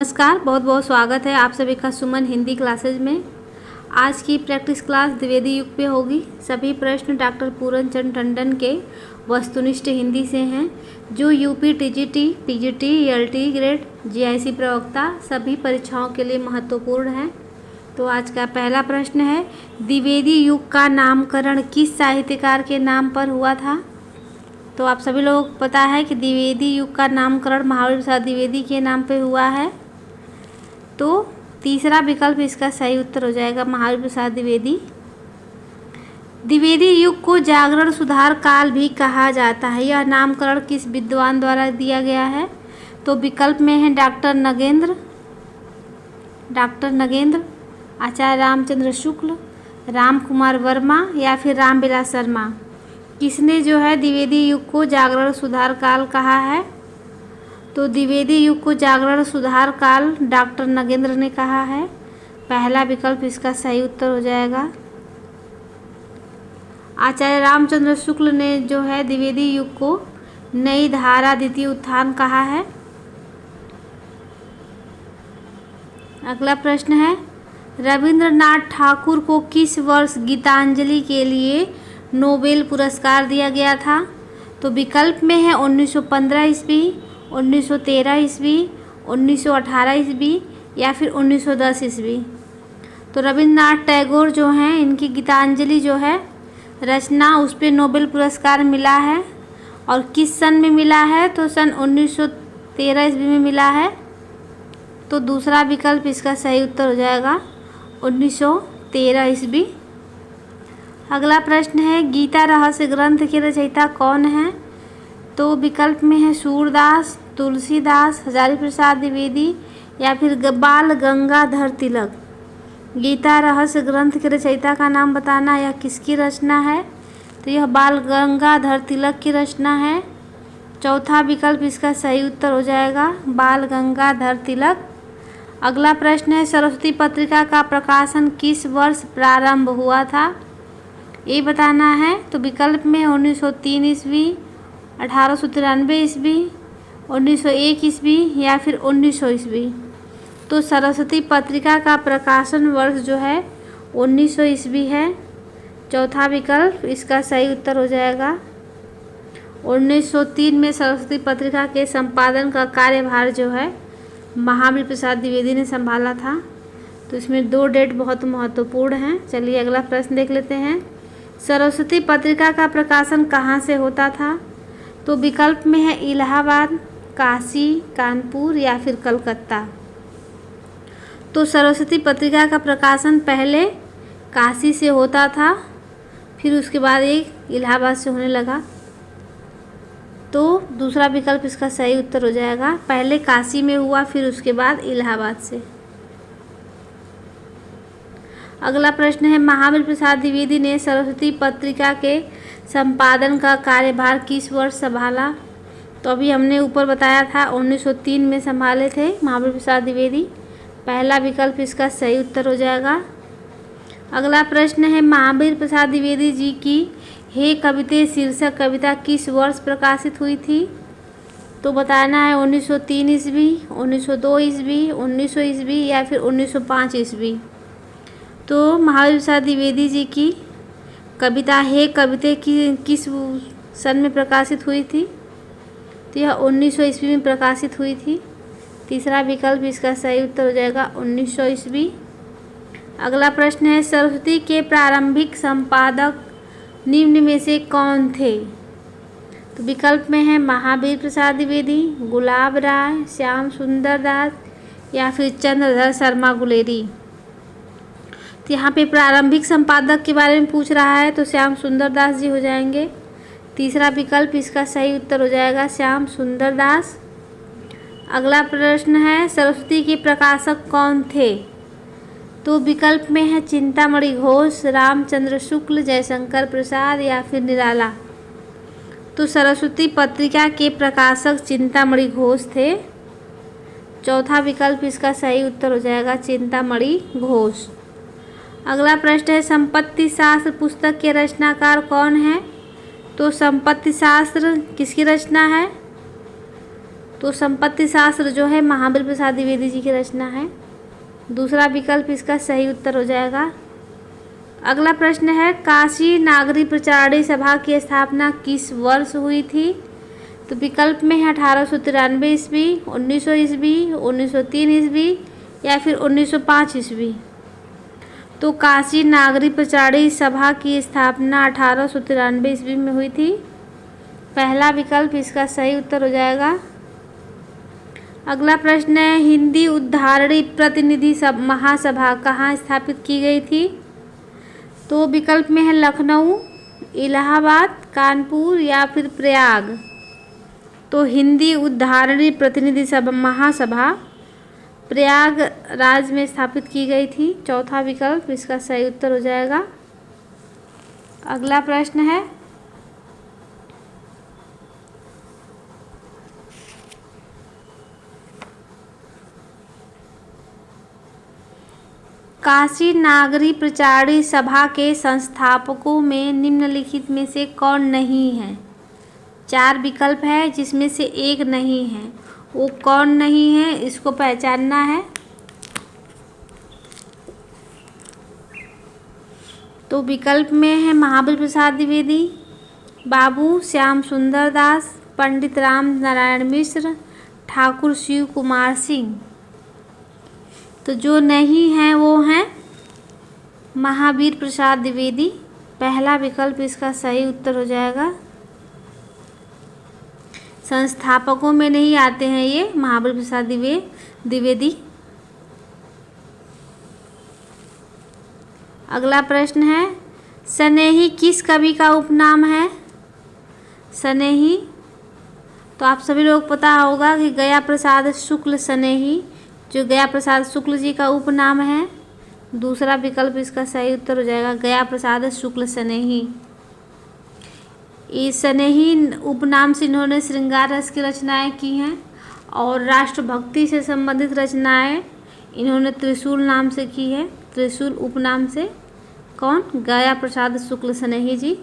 नमस्कार, बहुत बहुत स्वागत है आप सभी का सुमन हिंदी क्लासेज में। आज की प्रैक्टिस क्लास द्विवेदी युग पे होगी। सभी प्रश्न डॉक्टर पूरन चंद टंडन के वस्तुनिष्ठ हिंदी से हैं, जो UP TGT, PGT, ELT grade, GIC प्रवक्ता सभी परीक्षाओं के लिए महत्वपूर्ण है। तो आज का पहला प्रश्न है, द्विवेदी युग का नामकरण किस साहित्यकार के नाम पर हुआ था? तो आप सभी लोगों को पता है कि द्विवेदी युग का नामकरण महावीर प्रसाद द्विवेदी के नाम पे हुआ है। तो तीसरा विकल्प इसका सही उत्तर हो जाएगा, महावीर प्रसाद द्विवेदी। द्विवेदी युग को जागरण सुधार काल भी कहा जाता है। यह नामकरण किस विद्वान द्वारा दिया गया है? तो विकल्प में है डॉक्टर नगेंद्र, आचार्य रामचंद्र शुक्ल, राम कुमार वर्मा या फिर रामविलास शर्मा। किसने जो है द्विवेदी युग को जागरण सुधार काल कहा है? तो द्विवेदी युग को जागरण सुधार काल डॉक्टर नगेंद्र ने कहा है। पहला विकल्प इसका सही उत्तर हो जाएगा। आचार्य रामचंद्र शुक्ल ने जो है द्विवेदी युग को नई धारा द्वितीय उत्थान कहा है। अगला प्रश्न है, रविंद्रनाथ ठाकुर को किस वर्ष गीतांजलि के लिए नोबेल पुरस्कार दिया गया था? तो विकल्प में है 1915 ईस्वी, 1913 ईस्वी, 1918 ईस्वी या फिर 1910 ईस्वी। तो रविंद्रनाथ टैगोर जो हैं, इनकी गीतांजलि जो है रचना, उस पर नोबेल पुरस्कार मिला है। और किस सन में मिला है? तो सन 1913 ईस्वी में मिला है। तो दूसरा विकल्प इसका सही उत्तर हो जाएगा 1913 ईस्वी। अगला प्रश्न है, गीता रहस्य ग्रंथ के रचयिता कौन हैं? तो विकल्प में है सूरदास, तुलसीदास, हजारी प्रसाद द्विवेदी या फिर बाल गंगाधर तिलक। गीता रहस्य ग्रंथ के रचयिता का नाम बताना, यह किसकी रचना है? तो यह बाल गंगाधर तिलक की रचना है। चौथा विकल्प इसका सही उत्तर हो जाएगा, बाल गंगाधर तिलक। अगला प्रश्न है, सरस्वती पत्रिका का प्रकाशन किस वर्ष प्रारंभ हुआ था? ये बताना है। तो विकल्प में 1903 ईस्वी, 1893 ईस्वी, 1901 ईस्वी या फिर 1900 ईस्वी। तो सरस्वती पत्रिका का प्रकाशन वर्ष जो है 1900 ईस्वी है। चौथा विकल्प इसका सही उत्तर हो जाएगा। 1903 में सरस्वती पत्रिका के संपादन का कार्यभार जो है महावीर प्रसाद द्विवेदी ने संभाला था। तो इसमें दो डेट बहुत महत्वपूर्ण हैं। चलिए अगला प्रश्न देख लेते हैं, सरस्वती पत्रिका का प्रकाशन कहाँ से होता था? तो विकल्प में है इलाहाबाद, काशी, कानपुर या फिर कलकत्ता। तो सरस्वती पत्रिका का प्रकाशन पहले काशी से होता था, फिर उसके बाद एक इलाहाबाद से होने लगा। तो दूसरा विकल्प इसका सही उत्तर हो जाएगा, पहले काशी में हुआ फिर उसके बाद इलाहाबाद से। अगला प्रश्न है, महावीर प्रसाद द्विवेदी ने सरस्वती पत्रिका के संपादन का कार्यभार किस वर्ष संभाला? तो अभी हमने ऊपर बताया था 1903 में संभाले थे महावीर प्रसाद द्विवेदी। पहला विकल्प इसका सही उत्तर हो जाएगा। अगला प्रश्न है, महावीर प्रसाद द्विवेदी जी की हे कविते शीर्षक कविता किस वर्ष प्रकाशित हुई थी? तो बताना है 1903 ईस्वी, 1902 ईस्वी, 1900 ईस्वी या फिर 1905 ईस्वी। तो महावीर प्रसाद द्विवेदी जी की कविता हे कविते की किस सन में प्रकाशित हुई थी? तो यह 1900 ईस्वी में प्रकाशित हुई थी। तीसरा विकल्प इसका सही उत्तर हो जाएगा 1900 ईस्वी। अगला प्रश्न है, सरस्वती के प्रारंभिक संपादक निम्न में से कौन थे? तो विकल्प में है महावीर प्रसाद द्विवेदी, गुलाब राय, श्याम सुंदर दास या फिर चंद्रधर शर्मा गुलेरी। तो यहाँ पे प्रारंभिक संपादक के बारे में पूछ रहा है, तो श्याम सुंदर दास जी हो जाएंगे। तीसरा विकल्प इसका सही उत्तर हो जाएगा श्याम सुंदर दास। अगला प्रश्न है, सरस्वती के प्रकाशक कौन थे? तो विकल्प में है चिंतामणि घोष, रामचंद्र शुक्ल, जयशंकर प्रसाद या फिर निराला। तो सरस्वती पत्रिका के प्रकाशक चिंतामणि घोष थे। चौथा विकल्प इसका सही उत्तर हो जाएगा चिंतामणि घोष। अगला प्रश्न है, संपत्ति शास्त्र पुस्तक के रचनाकार कौन है? तो संपत्ति शास्त्र किसकी रचना है? तो संपत्ति शास्त्र जो है महाबली प्रसाद द्विवेदी जी की रचना है। दूसरा विकल्प इसका सही उत्तर हो जाएगा। अगला प्रश्न है काशी नागरी प्रचारणी सभा की स्थापना किस वर्ष हुई थी? तो विकल्प में है 1893 ईस्वी, 1900 ईस्वी, 1903 ईस्वी या फिर 1905 ईस्वी। तो काशी नागरी प्रचारणी सभा की स्थापना 1893 ईस्वी में हुई थी। पहला विकल्प इसका सही उत्तर हो जाएगा। अगला प्रश्न है हिंदी उद्धारणी प्रतिनिधि महासभा कहाँ स्थापित की गई थी? तो विकल्प में है लखनऊ, इलाहाबाद, कानपुर या फिर प्रयाग। तो हिंदी उद्धारणी प्रतिनिधि महासभा प्रयागराज में स्थापित की गई थी। चौथा विकल्प इसका सही उत्तर हो जाएगा। अगला प्रश्न है काशी नागरी प्रचारणी सभा के संस्थापकों में निम्नलिखित में से कौन नहीं है? 4 विकल्प है जिसमें से एक नहीं है। वो कौन नहीं है इसको पहचानना है। तो विकल्प में है महाबली प्रसाद द्विवेदी, बाबू श्याम सुंदर दास, पंडित राम नारायण मिश्र, ठाकुर शिव कुमार सिंह। तो जो नहीं है वो हैं महावीर प्रसाद द्विवेदी। पहला विकल्प इसका सही उत्तर हो जाएगा। संस्थापकों में नहीं आते हैं ये महाबली प्रसाद द्विवेदी। अगला प्रश्न है स्नेही किस कवि का उपनाम है? स्नेही तो आप सभी लोग पता होगा कि गया प्रसाद शुक्ल स्नेही, जो गया प्रसाद शुक्ल जी का उपनाम है। दूसरा विकल्प इसका सही उत्तर हो जाएगा गया प्रसाद शुक्ल स्नेही। इस स्नेही उपनाम से इन्होंने श्रृंगार रस की रचनाएं की हैं और राष्ट्रभक्ति से संबंधित रचनाएं इन्होंने त्रिशूल नाम से की है। त्रिशूल उपनाम से कौन? गया प्रसाद शुक्ल स्नेही जी।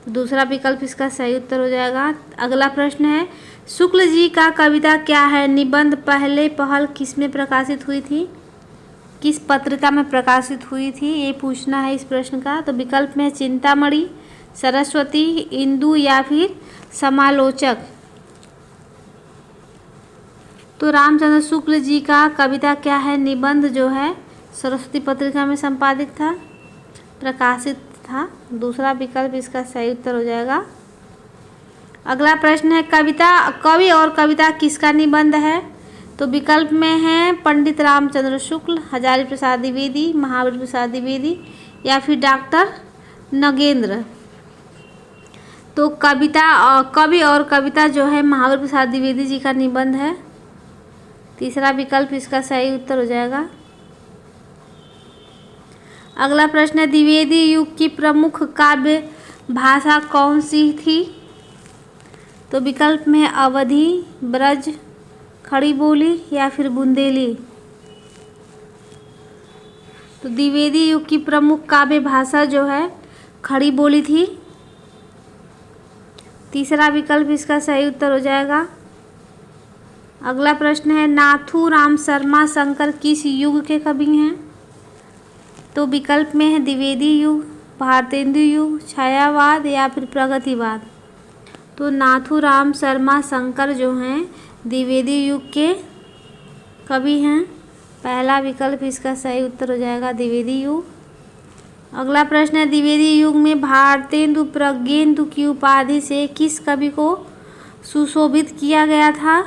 तो दूसरा विकल्प इसका सही उत्तर हो जाएगा। अगला प्रश्न है शुक्ल जी का कविता क्या है निबंध पहले पहल किस में प्रकाशित हुई थी? किस पत्रिका में प्रकाशित हुई थी ये पूछना है इस प्रश्न का। तो विकल्प में चिंतामणि, सरस्वती, इंदु या फिर समालोचक। तो रामचंद्र शुक्ल जी का कविता क्या है निबंध जो है सरस्वती पत्रिका में संपादित था, प्रकाशित था। दूसरा विकल्प इसका सही उत्तर हो जाएगा। अगला प्रश्न है कवि और कविता किसका निबंध है? तो विकल्प में है पंडित रामचंद्र शुक्ल, हजारी प्रसाद द्विवेदी, महावीर प्रसाद द्विवेदी या फिर डॉक्टर नगेंद्र। तो कवि और कविता जो है महावीर प्रसाद द्विवेदी जी का निबंध है। तीसरा विकल्प इसका सही उत्तर हो जाएगा। अगला प्रश्न है द्विवेदी युग की प्रमुख काव्य भाषा कौन सी थी? तो विकल्प में है अवधी, ब्रज, खड़ी बोली या फिर बुंदेली। तो द्विवेदी युग की प्रमुख काव्य भाषा जो है खड़ी बोली थी। तीसरा विकल्प इसका सही उत्तर हो जाएगा। अगला प्रश्न है नाथूराम शर्मा शंकर किस युग के कवि हैं? तो विकल्प में है द्विवेदी युग, भारतेंदु युग, छायावाद या फिर प्रगतिवाद। तो नाथूराम शर्मा शंकर जो हैं द्विवेदी युग के कवि हैं। पहला विकल्प इसका सही उत्तर हो जाएगा द्विवेदी युग। अगला प्रश्न है द्विवेदी युग में भारतेंदु प्रज्ञेंदु की उपाधि से किस कवि को सुशोभित किया गया था?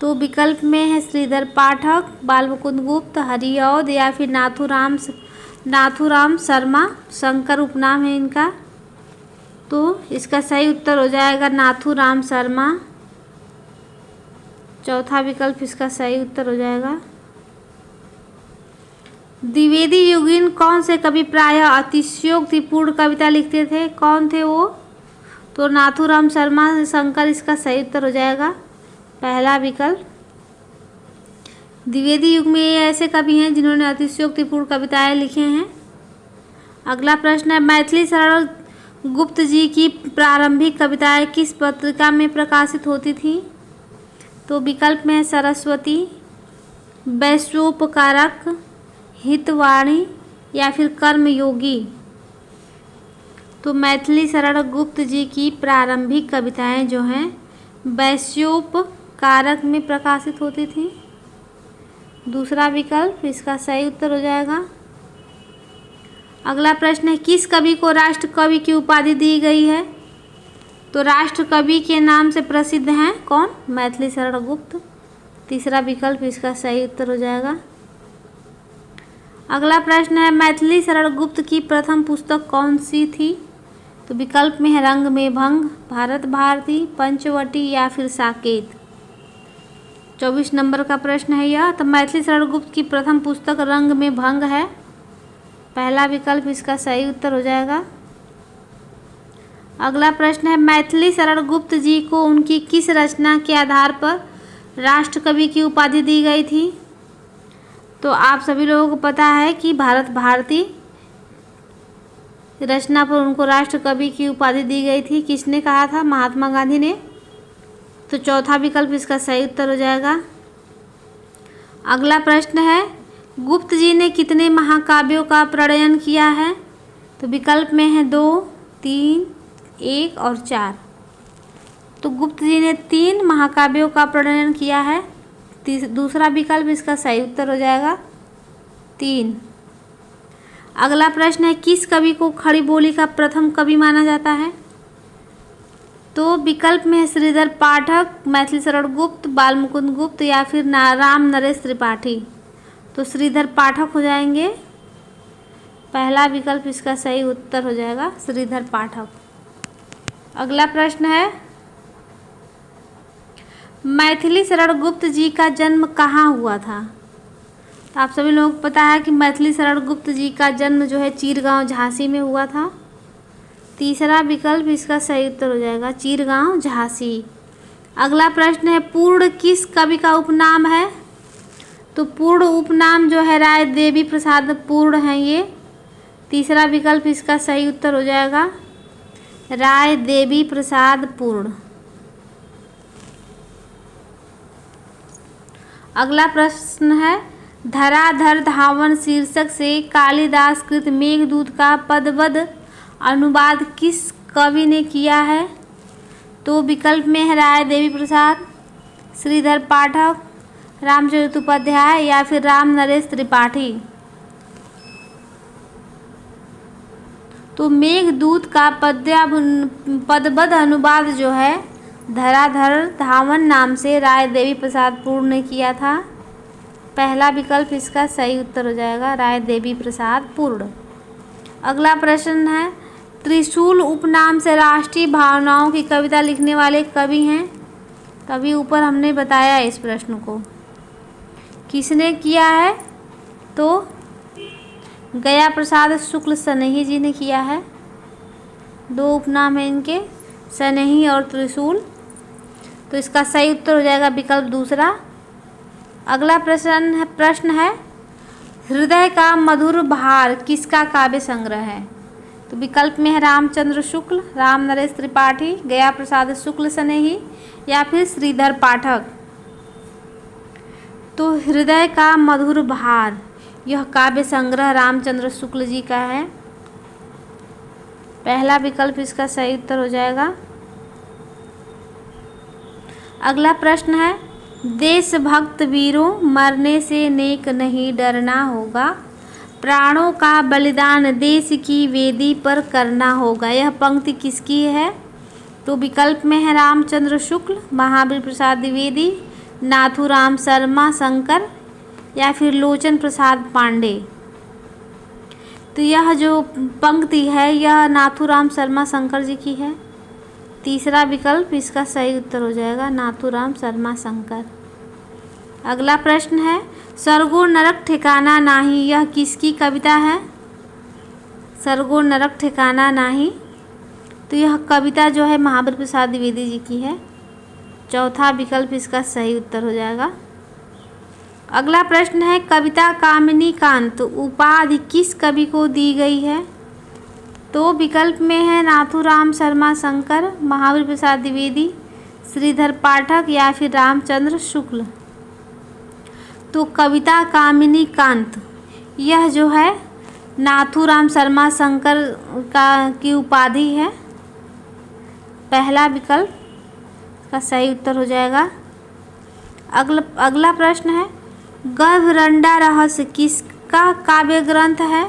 तो विकल्प में है श्रीधर पाठक, बाल मुकुंद गुप्त, हरिऔध या फिर नाथूराम शर्मा शंकर उपनाम है इनका। तो इसका सही उत्तर हो जाएगा नाथूराम शर्मा। चौथा विकल्प इसका सही उत्तर हो जाएगा। द्विवेदी युगीन कौन से कवि प्रायः अतिशयोक्तिपूर्ण कविता लिखते थे? कौन थे वो? तो नाथूराम शर्मा शंकर इसका सही उत्तर हो जाएगा। पहला विकल्प। द्विवेदी युग में ये ऐसे कवि हैं जिन्होंने अतिशयोक्तिपूर्ण कविताएं लिखे हैं। अगला प्रश्न है मैथिली शरण गुप्त जी की प्रारंभिक कविताएं किस पत्रिका में प्रकाशित होती थी? तो विकल्प में है सरस्वती, वैश्योपकारक, हितवाणी या फिर कर्मयोगी। तो मैथिली शरण गुप्त जी की प्रारंभिक कविताएं जो हैं वैश्योपकारक में प्रकाशित होती थी। दूसरा विकल्प इसका सही उत्तर हो जाएगा। अगला प्रश्न है किस कवि को राष्ट्र कवि की उपाधि दी गई है? तो राष्ट्र कवि के नाम से प्रसिद्ध हैं कौन? मैथिली शरण गुप्त। तीसरा विकल्प इसका सही उत्तर हो जाएगा। अगला प्रश्न है मैथिली शरण गुप्त की प्रथम पुस्तक कौन सी थी? तो विकल्प में है रंग में भंग, भारत भारती, पंचवटी या फिर साकेत। 24 नंबर का प्रश्न है यह। तो मैथिली शरण गुप्त की प्रथम पुस्तक रंग में भंग है। पहला विकल्प इसका सही उत्तर हो जाएगा। अगला प्रश्न है मैथिली शरण गुप्त जी को उनकी किस रचना के आधार पर राष्ट्र कवि की उपाधि दी गई थी? तो आप सभी लोगों को पता है कि भारत भारती रचना पर उनको राष्ट्र कवि की उपाधि दी गई थी। किसने कहा था? महात्मा गांधी ने। तो चौथा विकल्प इसका सही उत्तर हो जाएगा। अगला प्रश्न है गुप्त जी ने कितने महाकाव्यों का प्रणयन किया है? तो विकल्प में है 2, 3, 1 और 4। तो गुप्त जी ने 3 महाकाव्यों का प्रणयन किया है। दूसरा विकल्प इसका सही उत्तर हो जाएगा 3। अगला प्रश्न है किस कवि को खड़ी बोली का प्रथम कवि माना जाता है? तो विकल्प में है श्रीधर पाठक, मैथिली शरण गुप्त, बालमुकुंद गुप्त या फिर राम नरेश त्रिपाठी। तो श्रीधर पाठक हो जाएंगे। पहला विकल्प इसका सही उत्तर हो जाएगा श्रीधर पाठक। अगला प्रश्न है मैथिली शरण गुप्त जी का जन्म कहाँ हुआ था? तो आप सभी लोगों को पता है कि मैथिली शरण गुप्त जी का जन्म जो है चीरगांव झांसी में हुआ था। तीसरा विकल्प इसका सही उत्तर हो जाएगा चीरगांव झांसी। अगला प्रश्न है पूर्ण किस कवि का उपनाम है? तो पूर्ण उपनाम जो है राय देवी प्रसाद पूर्ण है ये। तीसरा विकल्प इसका सही उत्तर हो जाएगा राय देवी प्रसाद पूर्ण। अगला प्रश्न है धराधर धावन शीर्षक से कालिदास कृत मेघदूत का पदबद्ध अनुवाद किस कवि ने किया है? तो विकल्प में है राय देवी प्रसाद, श्रीधर पाठक, रामचरित उपाध्याय या फिर राम नरेश त्रिपाठी। तो मेघदूत का पदबद्ध अनुवाद जो है धराधर धावन नाम से राय देवी प्रसाद पूर्ण ने किया था। पहला विकल्प इसका सही उत्तर हो जाएगा राय देवी प्रसाद पूर्ण। अगला प्रश्न है त्रिशूल उपनाम से राष्ट्रीय भावनाओं की कविता लिखने वाले कवि हैं। कवि ऊपर हमने बताया इस प्रश्न को किसने किया है? तो गया प्रसाद शुक्ल सनेही जी ने किया है। 2 उपनाम है इनके, सनेही और त्रिशूल। तो इसका सही उत्तर हो जाएगा विकल्प दूसरा। अगला प्रश्न है हृदय का मधुर भार किसका काव्य संग्रह है? तो विकल्प में है रामचंद्र शुक्ल, राम नरेश त्रिपाठी, गया प्रसाद शुक्ल सनेही या फिर श्रीधर पाठक। तो हृदय का मधुर भार यह काव्य संग्रह रामचंद्र शुक्ल जी का है। पहला विकल्प इसका सही उत्तर हो जाएगा। अगला प्रश्न है देशभक्त वीरों मरने से नेक नहीं डरना होगा, प्राणों का बलिदान देश की वेदी पर करना होगा। यह पंक्ति किसकी है? तो विकल्प में है रामचंद्र शुक्ल, महावीर प्रसाद द्विवेदी, नाथूराम शर्मा शंकर या फिर लोचन प्रसाद पांडे। तो यह जो पंक्ति है यह नाथूराम शर्मा शंकर जी की है। तीसरा विकल्प इसका सही उत्तर हो जाएगा नाथूराम शर्मा शंकर। अगला प्रश्न है स्वर्गो नरक ठिकाना नाही यह किसकी कविता है? स्वर्गो नरक ठिकाना नाही तो यह कविता जो है महावीर प्रसाद द्विवेदी जी की है। चौथा विकल्प इसका सही उत्तर हो जाएगा। अगला प्रश्न है कविता कामिनी कांत उपाधि किस कवि को दी गई है? तो विकल्प में है नाथूराम शर्मा शंकर, महावीर प्रसाद द्विवेदी, श्रीधर पाठक या फिर रामचंद्र शुक्ल। तो कविता कामिनी कांत, यह जो है नाथूराम शर्मा शंकर की उपाधि है। पहला विकल्प का सही उत्तर हो जाएगा। अगला प्रश्न है, गर्भरंडा रहस्य किसका काव्य ग्रंथ है?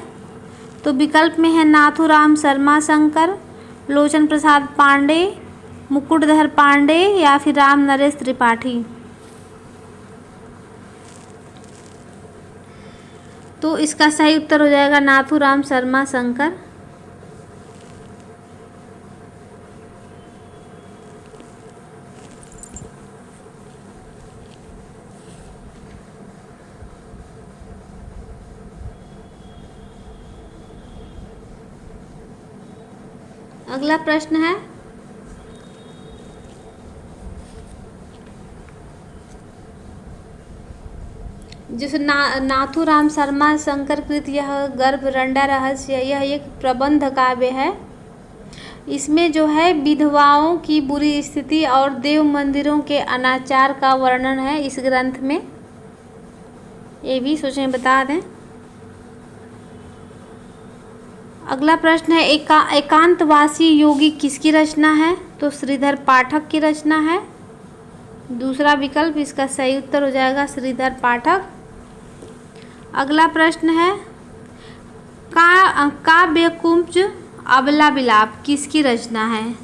तो विकल्प में है नाथूराम शर्मा शंकर, लोचन प्रसाद पांडे, मुकुटधर पांडे या फिर राम नरेश त्रिपाठी। तो इसका सही उत्तर हो जाएगा नाथूराम शर्मा शंकर। अगला प्रश्न है, जिस नाथूराम शर्मा शंकर कृत यह गर्भरंडा रहस्य, यह एक प्रबंध काव्य है। इसमें जो है विधवाओं की बुरी स्थिति और देव मंदिरों के अनाचार का वर्णन है इस ग्रंथ में। ये भी सोचें बता दें। अगला प्रश्न है, एकांतवासी योगी किसकी रचना है? तो श्रीधर पाठक की रचना है। दूसरा विकल्प इसका सही उत्तर हो जाएगा श्रीधर पाठक। अगला प्रश्न है, काव्यकुंज अबला विलाप किसकी रचना है?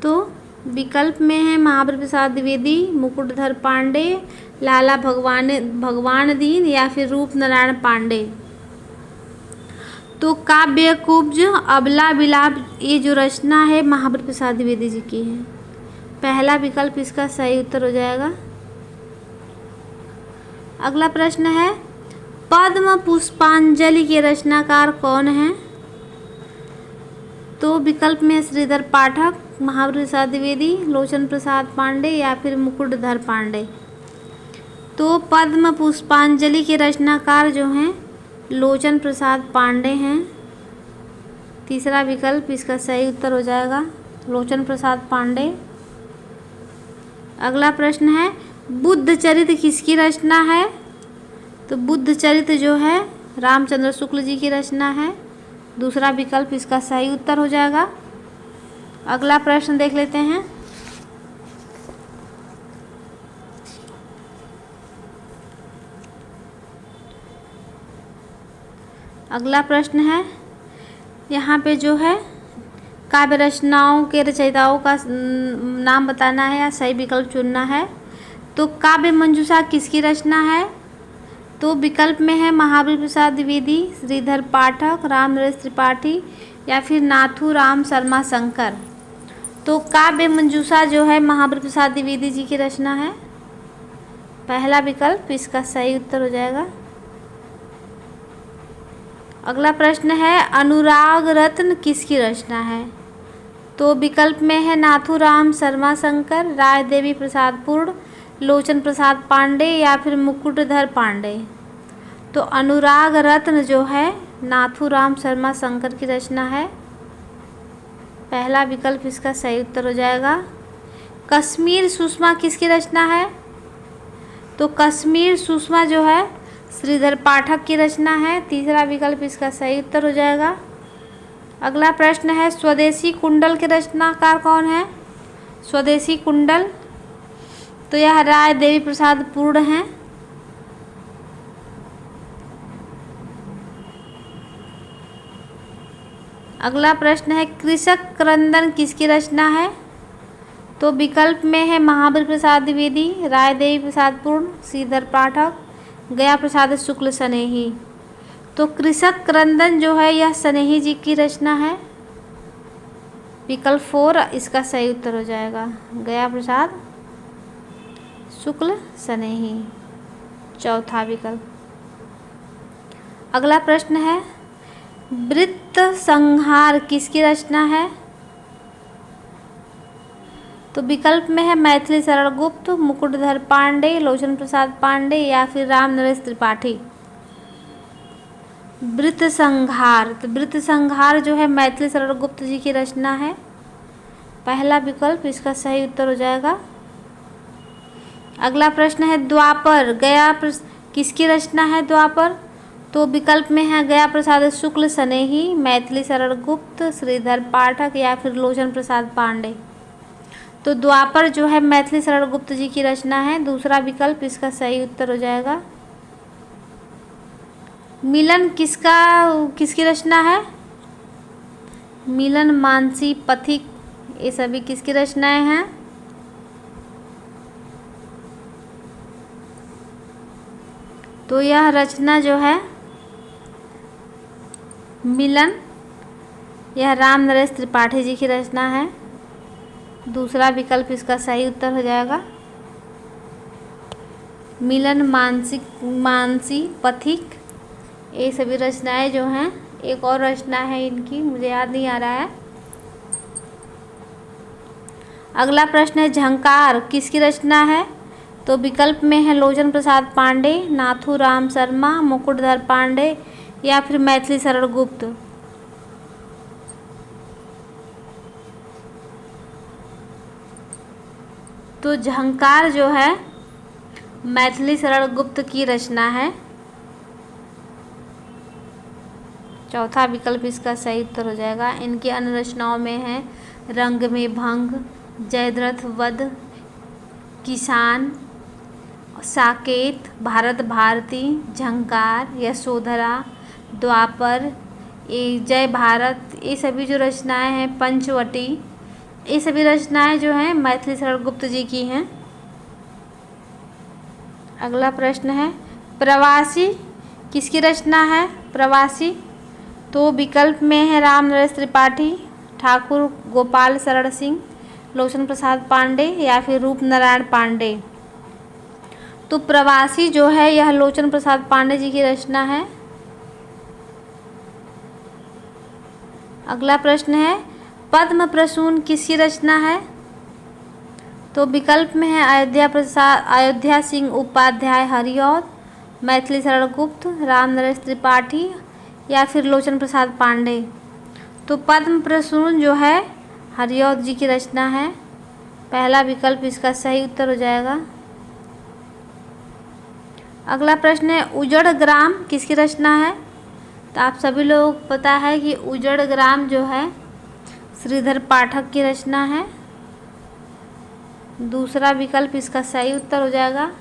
तो विकल्प में है महावीर प्रसाद द्विवेदी, मुकुटधर पांडे, लाला भगवान दीन या फिर रूप नारायण पांडे। तो काव्यकुंज अबला विलाप ये जो रचना है महावीर प्रसाद द्विवेदी जी की है। पहला विकल्प इसका सही उत्तर हो जाएगा। अगला प्रश्न है, पद्म पुष्पांजलि के रचनाकार कौन है? तो विकल्प में श्रीधर पाठक, महावीर प्रसाद द्विवेदी, लोचन प्रसाद पांडे या फिर मुकुटधर पांडे। तो पद्म पुष्पांजलि के रचनाकार जो हैं लोचन प्रसाद पांडे हैं। तीसरा विकल्प इसका सही उत्तर हो जाएगा लोचन प्रसाद पांडे। अगला प्रश्न है, बुद्ध चरित्र किसकी रचना है? तो बुद्ध चरित्र जो है रामचंद्र शुक्ल जी की रचना है। दूसरा विकल्प इसका सही उत्तर हो जाएगा। अगला प्रश्न देख लेते हैं। अगला प्रश्न है, यहाँ पे जो है काव्य रचनाओं के रचयिताओं का नाम बताना है या सही विकल्प चुनना है। तो काव्य मंजूषा किसकी रचना है? तो विकल्प में है महावीर प्रसाद द्विवेदी, श्रीधर पाठक, राम नरेश त्रिपाठी या फिर नाथूराम शर्मा शंकर। तो काव्य मंजूषा जो है महावीर प्रसाद द्विवेदी जी की रचना है। पहला विकल्प इसका सही उत्तर हो जाएगा। अगला प्रश्न है, अनुराग रत्न किसकी रचना है? तो विकल्प में है नाथूराम शर्मा शंकर, राय देवी प्रसाद पूर्ण, लोचन प्रसाद पांडे या फिर मुकुटधर पांडे। तो अनुराग रत्न जो है नाथूराम शर्मा शंकर की रचना है। पहला विकल्प इसका सही उत्तर हो जाएगा। कश्मीर सुषमा किसकी रचना है? तो कश्मीर सुषमा जो है श्रीधर पाठक की रचना है। तीसरा विकल्प इसका सही उत्तर हो जाएगा। अगला प्रश्न है, स्वदेशी कुंडल के रचनाकार कौन है? स्वदेशी कुंडल तो यह राय देवी प्रसाद पूर्ण हैं। अगला प्रश्न है, कृषक क्रंदन किसकी रचना है? तो विकल्प में है महावीर प्रसाद द्विवेदी, राय देवी प्रसाद पूर्ण, श्रीधर पाठक, गया प्रसाद शुक्ल स्नेही। तो कृषक क्रंदन जो है यह स्नेही जी की रचना है। विकल्प 4 इसका सही उत्तर हो जाएगा, गया प्रसाद शुक्ल स्नेही, चौथा विकल्प। अगला प्रश्न है, वृत्त संहार किसकी रचना है? तो विकल्प में है मैथिली शरण गुप्त, मुकुटधर पांडे, लोचन प्रसाद पांडे या फिर राम नरेश त्रिपाठी। वृत्त संहार, तो वृत्त संहार जो है मैथिली शरण गुप्त जी की रचना है। पहला विकल्प इसका सही उत्तर हो जाएगा। अगला प्रश्न है द्वापर गया किसकी रचना है द्वापर? तो विकल्प में है गया प्रसाद शुक्ल सनेही, मैथिली शरण गुप्त, श्रीधर पाठक या फिर लोचन प्रसाद पांडे। तो द्वापर जो है मैथिली शरण गुप्त जी की रचना है। दूसरा विकल्प इसका सही उत्तर हो जाएगा। मिलन किसकी रचना है? मिलन, मानसी, पथिक, ये सभी किसकी रचनाएं हैं? तो यह रचना जो है मिलन, यह राम नरेश त्रिपाठी जी की रचना है। दूसरा विकल्प इसका सही उत्तर हो जाएगा। मिलन, मानसी, पथिक, ये सभी रचनाएं जो हैं, एक और रचना है इनकी, मुझे याद नहीं आ रहा है। अगला प्रश्न है झंकार किसकी रचना है? तो विकल्प में है लोचन प्रसाद पांडे, नाथूराम शर्मा, मुकुटधर पांडे या फिर मैथिली शरण गुप्त। तो झंकार जो है मैथिली शरण गुप्त की रचना है। चौथा विकल्प इसका सही उत्तर हो जाएगा। इनकी अन्य रचनाओं में है रंग में भंग, जयद्रथ वध, किसान, साकेत, भारत भारती, झंकार, यशोधरा, द्वापर, ये जय भारत, ये सभी जो रचनाएं हैं, पंचवटी, ये सभी रचनाएं जो हैं मैथिली शरण गुप्त जी की हैं। अगला प्रश्न है प्रवासी किसकी रचना है? प्रवासी तो विकल्प में है राम नरेश त्रिपाठी, ठाकुर गोपाल शरण सिंह, लोचन प्रसाद पांडे या फिर रूप नारायण पांडे। तो प्रवासी जो है यह लोचन प्रसाद पांडे जी की रचना है। अगला प्रश्न है पद्म प्रसून किसकी रचना है? तो विकल्प में है अयोध्या सिंह उपाध्याय हरिऔध, मैथिली शरण गुप्त, राम नरेश त्रिपाठी या फिर लोचन प्रसाद पांडे। तो पद्म प्रसून जो है हरिऔध जी की रचना है। पहला विकल्प इसका सही उत्तर हो जाएगा। अगला प्रश्न है उजड़ ग्राम किसकी रचना है? तो आप सभी लोग पता है कि उजड़ ग्राम जो है श्रीधर पाठक की रचना है। दूसरा विकल्प इसका सही उत्तर हो जाएगा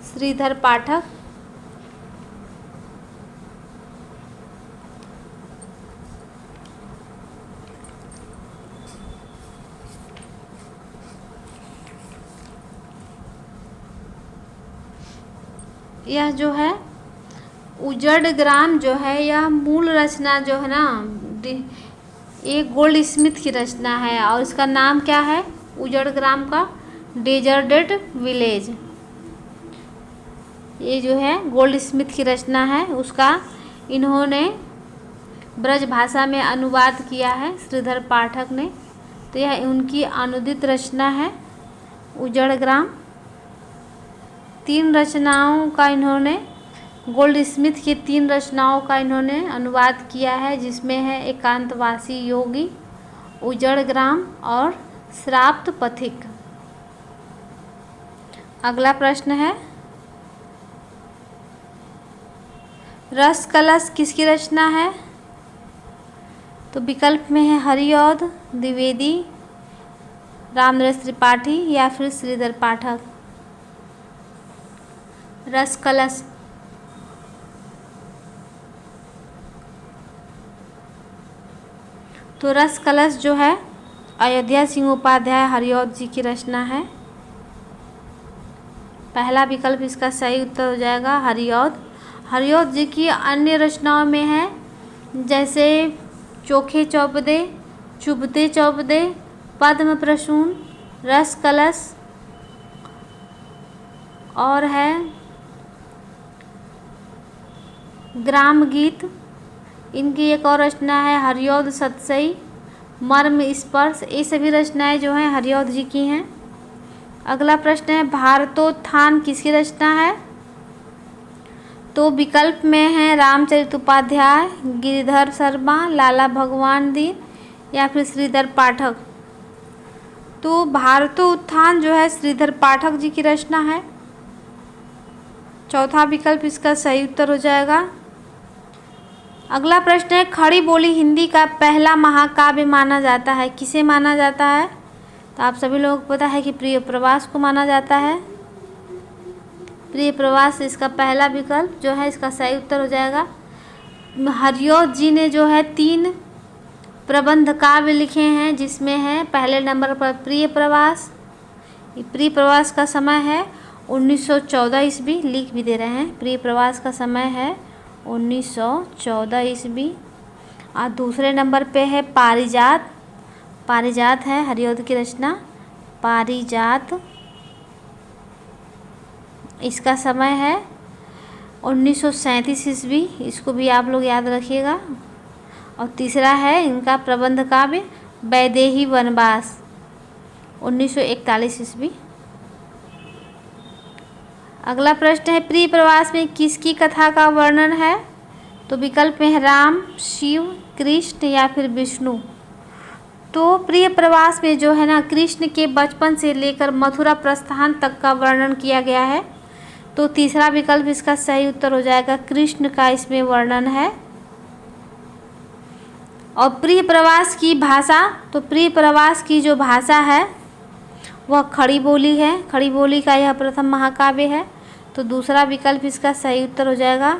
श्रीधर पाठक। यह जो है उजड़ ग्राम जो है यह मूल रचना जो है ना एक गोल्ड स्मिथ की रचना है और इसका नाम क्या है उजड़ ग्राम का? Deserted village. ये जो है गोल्ड स्मिथ की रचना है, उसका इन्होंने ब्रज भाषा में अनुवाद किया है श्रीधर पाठक ने। तो यह उनकी अनुदित रचना है उजड़ ग्राम। 3 रचनाओं का इन्होंने गोल्ड स्मिथ की 3 रचनाओं का इन्होंने अनुवाद किया है, जिसमें है एकांतवासी योगी, उजड़ ग्राम और श्राप्त पथिक। अगला प्रश्न है रस कलश किसकी रचना है? तो विकल्प में है हरिऔध, द्विवेदी, राम नरेश त्रिपाठी या फिर श्रीधर पाठक। रस कलश तो रस कलश जो है अयोध्या सिंह उपाध्याय हरिऔध जी की रचना है। पहला विकल्प इसका सही उत्तर हो जाएगा हरिऔध। हरिऔध जी की अन्य रचनाओं में है जैसे चोखे चौपदे, चुभते चौपदे, पद्म प्रसून, रस कलश और है ग्राम गीत। इनकी एक और रचना है हरिऔध सतसई, मर्म स्पर्श। ये सभी रचनाएं जो हैं हरिऔध जी की हैं। अगला प्रश्न है भारतोत्थान किसकी रचना है? तो विकल्प में है रामचरित उपाध्याय, गिरिधर शर्मा, लाला भगवान दीन या फिर श्रीधर पाठक। तो भारतोत्थान जो है श्रीधर पाठक जी की रचना है। चौथा विकल्प इसका सही उत्तर हो जाएगा। अगला प्रश्न है, खड़ी बोली हिंदी का पहला महाकाव्य माना जाता है, किसे माना जाता है? तो आप सभी लोगों को पता है कि प्रिय प्रवास को माना जाता है। प्रिय प्रवास इसका पहला विकल्प जो है इसका सही उत्तर हो जाएगा। हरिऔध जी ने जो है 3 प्रबंध काव्य लिखे हैं, जिसमें है पहले नंबर पर प्रिय प्रवास। प्रिय प्रवास का समय है 1914 ईस्वी, लिख भी दे रहे हैं। प्रिय प्रवास का समय है 1914 ईस्वी। और दूसरे नंबर पे है पारिजात। पारिजात है हरिऔध की रचना, पारिजात। इसका समय है 1937 ईस्वी, इसको भी आप लोग याद रखिएगा। और तीसरा है इनका प्रबंध काव्य वैदेही वनवास, 1941 ईस्वी। अगला प्रश्न है, प्रिय प्रवास में किसकी कथा का वर्णन है? तो विकल्प में है राम, शिव, कृष्ण या फिर विष्णु। तो प्रिय प्रवास में जो है ना, कृष्ण के बचपन से लेकर मथुरा प्रस्थान तक का वर्णन किया गया है। तो तीसरा विकल्प इसका सही उत्तर हो जाएगा, कृष्ण का इसमें वर्णन है। और प्रिय प्रवास की भाषा, तो प्रिय प्रवास की जो भाषा है वह खड़ी बोली है। खड़ी बोली का यह प्रथम महाकाव्य है। तो दूसरा विकल्प इसका सही उत्तर हो जाएगा।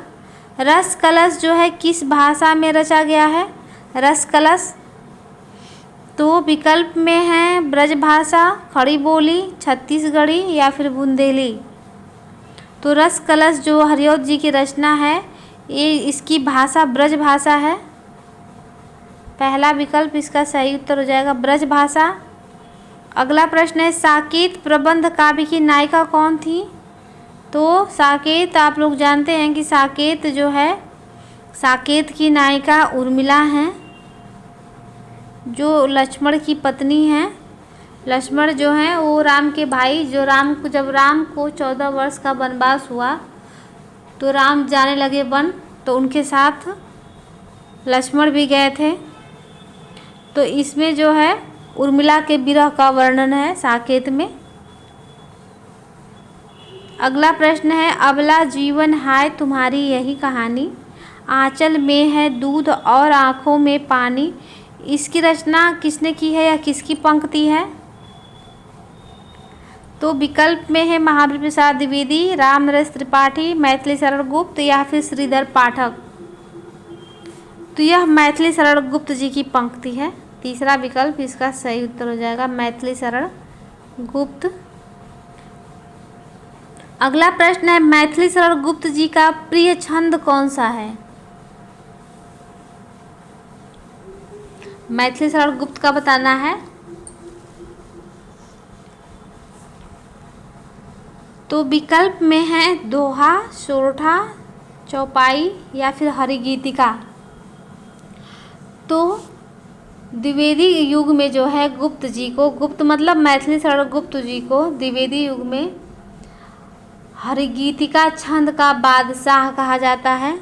रस कलश जो है किस भाषा में रचा गया है? रस कलश, तो विकल्प में है ब्रज भाषा, खड़ी बोली, छत्तीसगढ़ी या फिर बुंदेली। तो रस कलश जो हरिऔध जी की रचना है, ये इसकी भाषा ब्रज भाषा है। पहला विकल्प इसका सही उत्तर हो जाएगा, ब्रज भाषा। अगला प्रश्न है, साकेत प्रबंध काव्य की नायिका कौन थी? तो साकेत, आप लोग जानते हैं कि साकेत जो है, साकेत की नायिका उर्मिला हैं, जो लक्ष्मण की पत्नी हैं। लक्ष्मण जो हैं वो राम के भाई, जो जब राम को 14 वर्ष का वनवास हुआ तो राम जाने लगे वन, तो उनके साथ लक्ष्मण भी गए थे। तो इसमें जो है उर्मिला के विरह का वर्णन है साकेत में। अगला प्रश्न है, अबला जीवन हाय तुम्हारी यही कहानी, आंचल में है दूध और आँखों में पानी, इसकी रचना किसने की है या किसकी पंक्ति है? तो विकल्प में है महावीर प्रसाद द्विवेदी, रामनरेश त्रिपाठी, मैथिली शरण गुप्त या फिर श्रीधर पाठक। तो यह मैथिली शरण गुप्त जी की पंक्ति है। तीसरा विकल्प इसका सही उत्तर हो जाएगा, मैथिली शरण गुप्त। अगला प्रश्न है, मैथिली शरण गुप्त जी का प्रिय छंद कौन सा है? मैथिली शरण गुप्त का बताना है। तो विकल्प में है दोहा, सोरठा, चौपाई या फिर हरिगीतिका। तो द्विवेदी युग में जो है गुप्त जी को, गुप्त मतलब मैथिली शरण गुप्त जी को द्विवेदी युग में हरिगीतिका छंद का बादशाह कहा जाता है।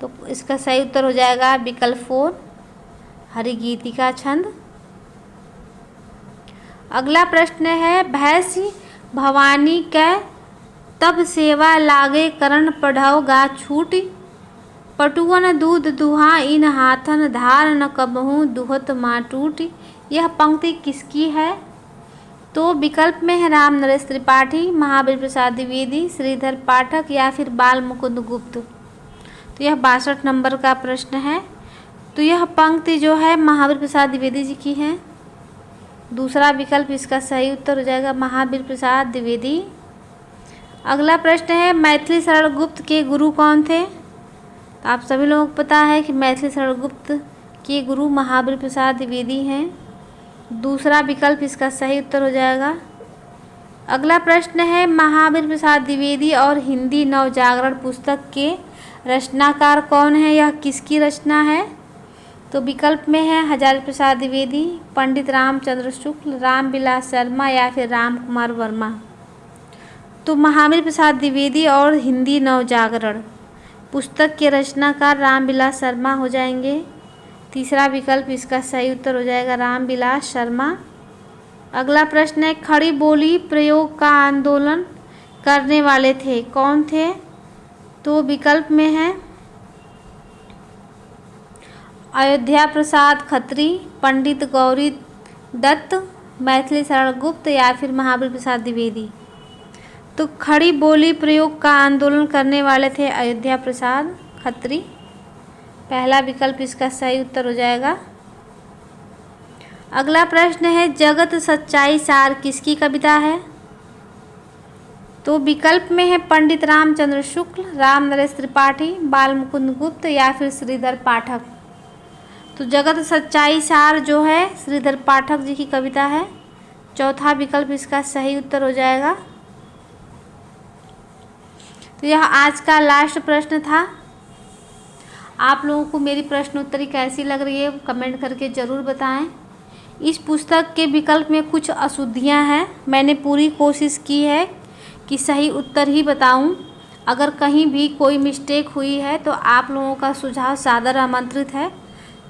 तो इसका सही उत्तर हो जाएगा विकल्प 4, हरिगीतिका छंद। अगला प्रश्न है, भैंसी भवानी कै तब सेवा लागे करण पढ़ौ गा छूट, पटुअन दूध दुहा इन हाथन धार न कबहू दुहत माँ टूट। यह पंक्ति किसकी है? तो विकल्प में है रामनरेश त्रिपाठी, महावीर प्रसाद द्विवेदी, श्रीधर पाठक या फिर बाल मुकुंद गुप्त। तो यह 62 नंबर का प्रश्न है। तो यह पंक्ति जो है महावीर प्रसाद द्विवेदी जी की है। दूसरा विकल्प इसका सही उत्तर हो जाएगा, महावीर प्रसाद द्विवेदी। अगला प्रश्न है, मैथिली शरण गुप्त के गुरु कौन थे? तो आप सभी लोगों को पता है कि मैथिली शरण गुप्त के गुरु महावीर प्रसाद द्विवेदी हैं। दूसरा विकल्प इसका सही उत्तर हो जाएगा। अगला प्रश्न है, महावीर प्रसाद द्विवेदी और हिंदी नवजागरण पुस्तक के रचनाकार कौन है? यह किसकी रचना है? तो विकल्प में है हजारी प्रसाद द्विवेदी, पंडित रामचंद्र शुक्ल, रामविलास शर्मा या फिर राम कुमार वर्मा। तो महावीर प्रसाद द्विवेदी और हिंदी नवजागरण पुस्तक के रचनाकार रामविलास शर्मा हो जाएंगे। तीसरा विकल्प इसका सही उत्तर हो जाएगा, रामविलास शर्मा। अगला प्रश्न है खड़ी बोली प्रयोग का आंदोलन करने वाले थे, कौन थे? तो विकल्प में है अयोध्या प्रसाद खत्री, पंडित गौरी दत्त, मैथिली शरण गुप्त या फिर महाबली प्रसाद द्विवेदी। तो खड़ी बोली प्रयोग का आंदोलन करने वाले थे अयोध्या प्रसाद खत्री। पहला विकल्प इसका सही उत्तर हो जाएगा। अगला प्रश्न है जगत सच्चाई सार किसकी कविता है? तो विकल्प में है पंडित रामचंद्र शुक्ल, राम नरेश त्रिपाठी, बाल मुकुंद गुप्त या फिर श्रीधर पाठक। तो जगत सच्चाई सार जो है श्रीधर पाठक जी की कविता है। चौथा विकल्प इसका सही उत्तर हो जाएगा। तो यह आज का लास्ट प्रश्न था। आप लोगों को मेरी प्रश्नोत्तरी कैसी लग रही है कमेंट करके ज़रूर बताएं। इस पुस्तक के विकल्प में कुछ अशुद्धियां हैं, मैंने पूरी कोशिश की है कि सही उत्तर ही बताऊं। अगर कहीं भी कोई मिस्टेक हुई है तो आप लोगों का सुझाव सादर आमंत्रित है।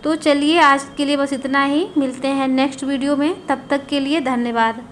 तो चलिए आज के लिए बस इतना ही, मिलते हैं नेक्स्ट वीडियो में, तब तक के लिए धन्यवाद।